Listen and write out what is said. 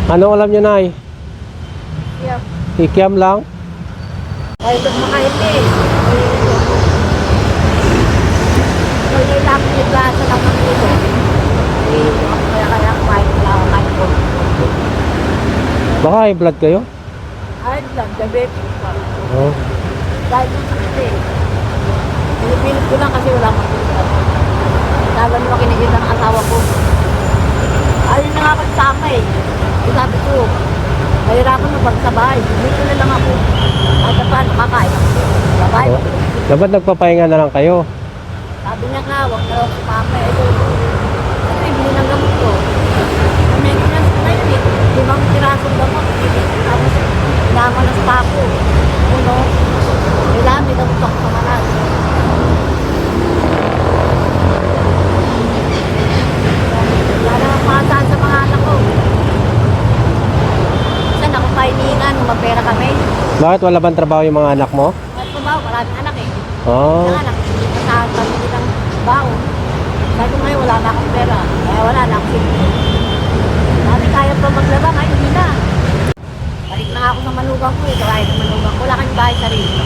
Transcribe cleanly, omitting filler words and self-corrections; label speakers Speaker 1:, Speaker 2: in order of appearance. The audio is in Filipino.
Speaker 1: Anong alam nyo, Nay?
Speaker 2: Yeah.
Speaker 1: Ikiam lang?
Speaker 2: Ay, ito makaiti. Kaya lang yung klasa lang ng ito. Kaya kumain ko lang kumain ko.
Speaker 1: Baka high blood kayo?
Speaker 2: Ay, lang, diabetes pa.
Speaker 1: Oo.
Speaker 2: Dahil yung sakit eh. Pinipilit ko lang kasi wala akong pilihan. Tagal mo kinikita ng asawa ko. Ayun na nga ako sama eh. Sabi ko, mahirapan mo pag sa bahay. Dito na lang ako. At paano kakain ako. Sa bahay.
Speaker 1: Oh. Dapat nagpapahinga na lang kayo.
Speaker 2: Sabi niya nga, huwag na ako papa. Kasi hindi ng gamot ko. Maintenance ko na yun eh. 5 pirasong gamot. Tapos, namalas pa ako. Ano? Kailangan may gamot ako pamalas. Wala na makasaan sa mga anak ko. Saan ako pa hinihingan nung mapera kami?
Speaker 1: Bakit wala bang trabaho yung mga anak mo?
Speaker 2: At pa ba, maraming anak eh.
Speaker 1: Oo.
Speaker 2: Yung anak, hindi pa sa pamili ng baon. Sabi ko ngayon, wala na akong pera. Kaya wala na akong silbi. Dami kaya pa maglaba, ngayon hindi na. Balik na ako sa manugang ko eh. Kaya ng manugang ko, wala kang bahay sarili.